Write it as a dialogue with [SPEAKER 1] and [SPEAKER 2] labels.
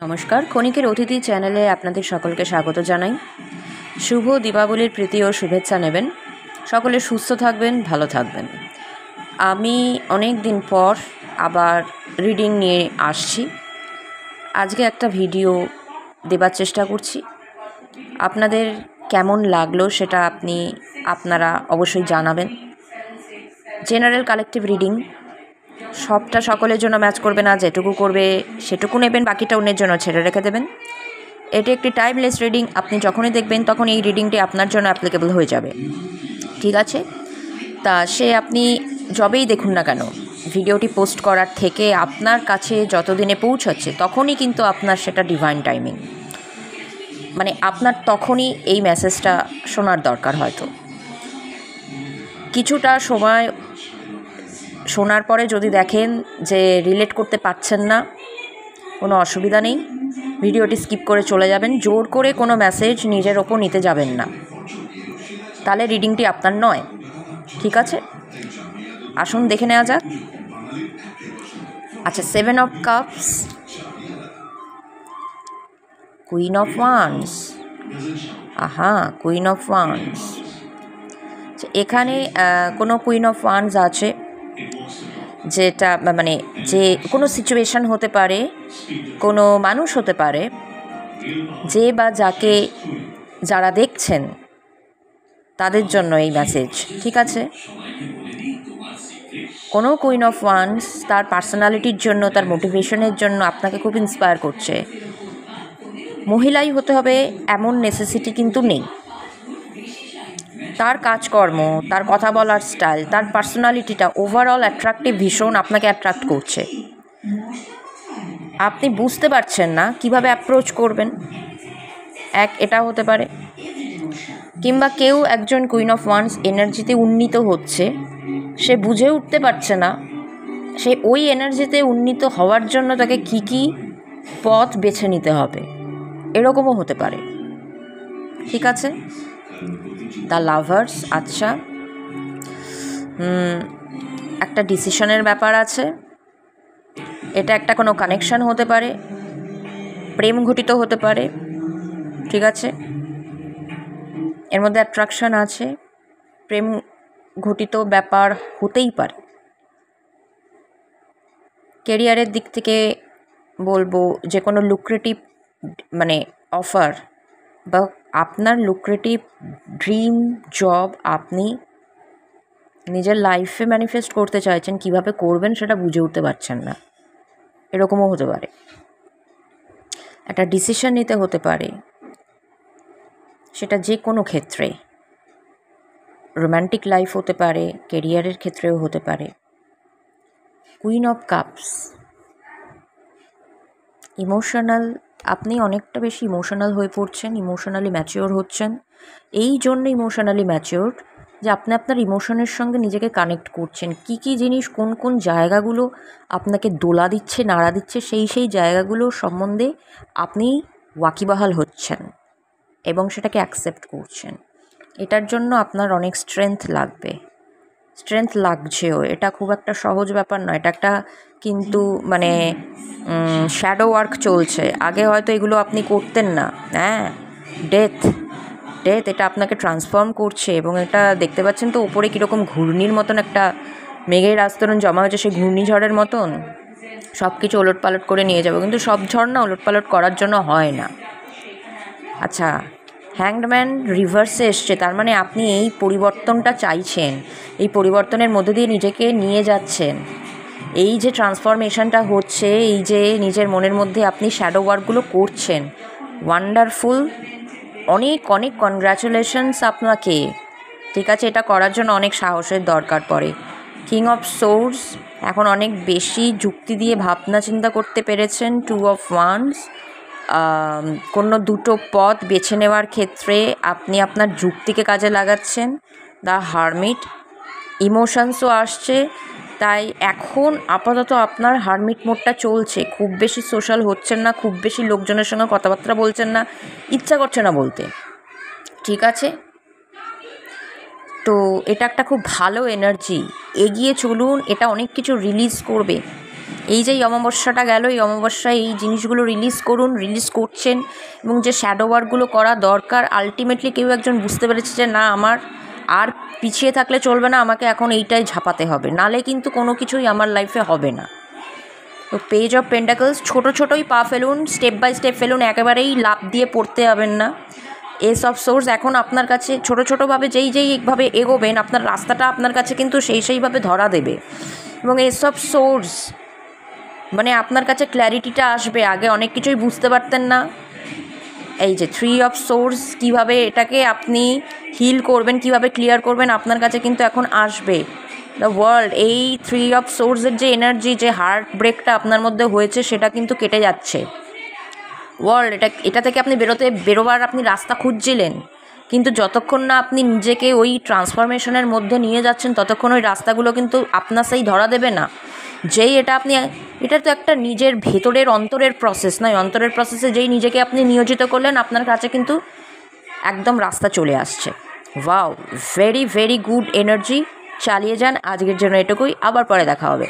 [SPEAKER 1] নমস্কার, ক্ষণিকের অতিথি চ্যানেলে আপনাদের সকলকে স্বাগত জানাই। শুভ দীপাবলির প্রীতি ও শুভেচ্ছা নেবেন। সকলে সুস্থ থাকবেন, ভালো থাকবেন। আমি অনেক দিন পর আবার রিডিং নিয়ে আসছি। আজকে একটা ভিডিও দেবার চেষ্টা করছি। আপনাদের কেমন লাগলো সেটা আপনারা অবশ্যই জানাবেন। জেনারেল কালেকটিভ রিডিং, সবটা সকলের জন্য ম্যাচ করবে না, যেটুকু করবে সেটুকু নেবেন, বাকিটা অন্যের জন্য ছেড়ে রেখে দেবেন। এটি একটি টাইমলেস রিডিং। আপনি যখনই দেখবেন তখন এই রিডিংটি আপনার জন্য অ্যাপ্লিকেবল হয়ে যাবে, ঠিক আছে? তা আপনি যবেই দেখুন না কেন, ভিডিওটি পোস্ট করার থেকে আপনার কাছে যতদিনে পৌঁছাচ্ছে তখনই কিন্তু আপনার সেটা ডিভাইন টাইমিং, মানে আপনার তখনই এই মেসেজটা শোনার দরকার। হয়তো কিছুটা সময় শোনার পরে যদি দেখেন যে রিলেট করতে পারছেন না, কোনো অসুবিধা নেই, ভিডিওটি স্কিপ করে চলে যাবেন। জোর করে কোনো মেসেজ নিজের ওপর নিতে যাবেন না, তাহলে রিডিংটি আপনার নয়, ঠিক আছে? আসুন দেখে নেওয়া যাক। আচ্ছা, 7 of cups, queen of wands, queen of wands. এখানে কোনো কুইন অফ ওয়ান্স আছে, যেটা মানে যে কোনো সিচুয়েশান হতে পারে, কোনো মানুষ হতে পারে, যে বা যাকে যারা দেখছেন তাদের জন্য এই মেসেজ, ঠিক আছে? কোনো কুইন অফ ওয়ান্স তার পার্সোনালিটির জন্য, তার মোটিভেশনের জন্য আপনাকে খুব ইন্সপায়ার করছে। মহিলাই হতে হবে এমন নেসেসিটি কিন্তু নেই। তার কাজকর্ম, তার কথা বলার স্টাইল, তার পার্সোনালিটিটা ওভারঅল অ্যাট্রাকটিভ, ভীষণ আপনাকে অ্যাট্রাক্ট করছে। আপনি বুঝতে পারছেন না কিভাবে অ্যাপ্রোচ করবেন, এটা হতে পারে। কিংবা কেউ একজন কুইন অফ ওয়ান্স এনার্জিতে উন্নীত হচ্ছে, সে বুঝে উঠতে পারছে না সে ওই এনার্জিতে উন্নীত হওয়ার জন্য তাকে কী পথ বেছে নিতে হবে, এরকমও হতে পারে, ঠিক আছে? দ্য লাভার্স, আচ্ছা, একটা ডিসিশনের ব্যাপার আছে। এটা একটা কোনো কানেকশান হতে পারে, প্রেম ঘটিত হতে পারে, ঠিক আছে? এর মধ্যে অ্যাট্রাকশান আছে, প্রেম ঘটিত ব্যাপার হতেই পারে। কেরিয়ারের দিক থেকে বলবো, যে কোনো লুক্রেটিভ মানে অফার বা আপনার লুক্রেটিভ ড্রিম জব আপনি নিজের লাইফে ম্যানিফেস্ট করতে চাইছেন, কিভাবে করবেন সেটা বুঝে উঠতে পারছেন না, এরকমও হতে পারে। একটা ডিসিশন নিতে হতে পারে, সেটা যে কোনো ক্ষেত্রে, রোম্যান্টিক লাইফ হতে পারে, কেরিয়ারের ক্ষেত্রেও হতে পারে। কুইন অফ কাপস, ইমোশনাল, আপনি অনেকটা বেশি ইমোশনাল হয়ে পড়ছেন, ইমোশনালি ম্যাচিওর হচ্ছেন। এই জন্য ইমোশনালি ম্যাচিওর যে আপনি আপনার ইমোশনের সঙ্গে নিজেকে কানেক্ট করছেন। কি জিনিস, কোন জায়গাগুলো আপনাকে দোলা দিচ্ছে, নাড়া দিচ্ছে, সেই জায়গাগুলো সম্বন্ধে আপনি ওয়াকিবহাল হচ্ছেন এবং সেটাকে অ্যাকসেপ্ট করছেন। এটার জন্য আপনার অনেক স্ট্রেংথ লাগছেও। এটা খুব একটা সহজ ব্যাপার নয়, এটা একটা কিন্তু মানে শ্যাডো ওয়ার্ক চলছে। আগে হয়তো এগুলো আপনি করতেন না। ডেথ এটা আপনাকে ট্রান্সফর্ম করছে, এবং এটা দেখতে পাচ্ছেন তো ওপরে কীরকম ঘূর্ণির মতন একটা মেঘের আস্তরণ জমা হয়েছে, সেই ঘূর্ণিঝড়ের মতন সব কিছু ওলটপালট করে নিয়ে যাবে। কিন্তু সব ঝড় না ওলটপালট করার জন্য হয় না। আচ্ছা, হ্যাংডম্যান রিভার্সে এসছে, তার মানে আপনি এই পরিবর্তনটা চাইছেন, এই পরিবর্তনের মধ্যে দিয়ে নিজেকে নিয়ে যাচ্ছেন। এই যে ট্রান্সফরমেশনটা হচ্ছে, এই যে নিজের মনের মধ্যে আপনি শ্যাডো ওয়ার্কগুলো করছেন, ওয়ান্ডারফুল, অনেক কনগ্র্যাচুলেশনস আপনাকে, ঠিক আছে? এটা করার জন্য অনেক সাহসের দরকার পড়ে। কিং অফ সোর্স, এখন অনেক বেশি যুক্তি দিয়ে ভাবনা চিন্তা করতে পেরেছেন। 2 অফ ওয়ান্স, কোনো দুটো পথ বেছে নেওয়ার ক্ষেত্রে আপনি আপনার যুক্তিকে কাজে লাগাচ্ছেন। দ্য হারমিট, ইমোশনসও আসছে, তাই এখন আপাতত আপনার হারমিট মোডটা চলছে। খুব বেশি সোশ্যাল হচ্ছেন না, খুব বেশি লোকজনের সঙ্গে কথাবার্তা বলছেন না, ইচ্ছা করছে না বলতে, ঠিক আছে? তো এটা একটা খুব ভালো এনার্জি, এগিয়ে চলুন, এটা অনেক কিছু রিলিজ করবে। এই যে অমাবস্যাটা গেল, এই অমাবস্যায় এই জিনিসগুলো রিলিজ করুন, রিলিজ করছেন। এবং যে শ্যাডো ওয়ার্কগুলো করা দরকার, আলটিমেটলি কেউ একজন বুঝতে পেরেছে যে না, আমার আর পিছিয়ে থাকলে চলবে না, আমাকে এখন এইটাই ঝাঁপাতে হবে, নালে কিন্তু কোনো কিছুই আমার লাইফে হবে না। তো পেজ অফ পেন্টাকলস, ছোটো ছোটোই পা ফেলুন, স্টেপ বাই স্টেপ ফেলুন, একেবারেই লাফ দিয়ে পড়তে যাবেন না। এস অফ সোর্স এখন আপনার কাছে ছোটো ছোটোভাবে যেইভাবে এগোবেন, আপনার রাস্তাটা আপনার কাছে কিন্তু সেইভাবে ধরা দেবে। এবং এস অফ সোর্স মানে আপনার কাছে ক্ল্যারিটিটা আসবে, আগে অনেক কিছুই বুঝতে পারতেন না। এই যে 3 অফ সোর্স, কীভাবে এটাকে আপনি হিল করবেন, কীভাবে ক্লিয়ার করবেন, আপনার কাছে কিন্তু এখন আসবে। দ্য ওয়ার্ল্ড, এই 3 অফ সোর্সের যে এনার্জি, যে হার্ট ব্রেকটা আপনার মধ্যে হয়েছে, সেটা কিন্তু কেটে যাচ্ছে। ওয়ার্ল্ড, এটা থেকে আপনি বেরোবার আপনি রাস্তা খুঁজছিলেন, কিন্তু যতক্ষণ না আপনি নিজেকে ওই ট্রান্সফরমেশনের মধ্যে নিয়ে যাচ্ছেন, ততক্ষণ ওই রাস্তাগুলো কিন্তু আপনার সেই ধরা দেবে না। যেই এটা তো একটা নিজের ভেতরের অন্তরের প্রসেস নয়, অন্তরের প্রসেসে যেই নিজেকে আপনি নিয়োজিত করলেন, আপনার কাছে কিন্তু একদম রাস্তা চলে আসছে। Wow, very very good energy, চালিয়ে যান। আজকের জন্য এটুকুই, আবার পরে দেখা হবে।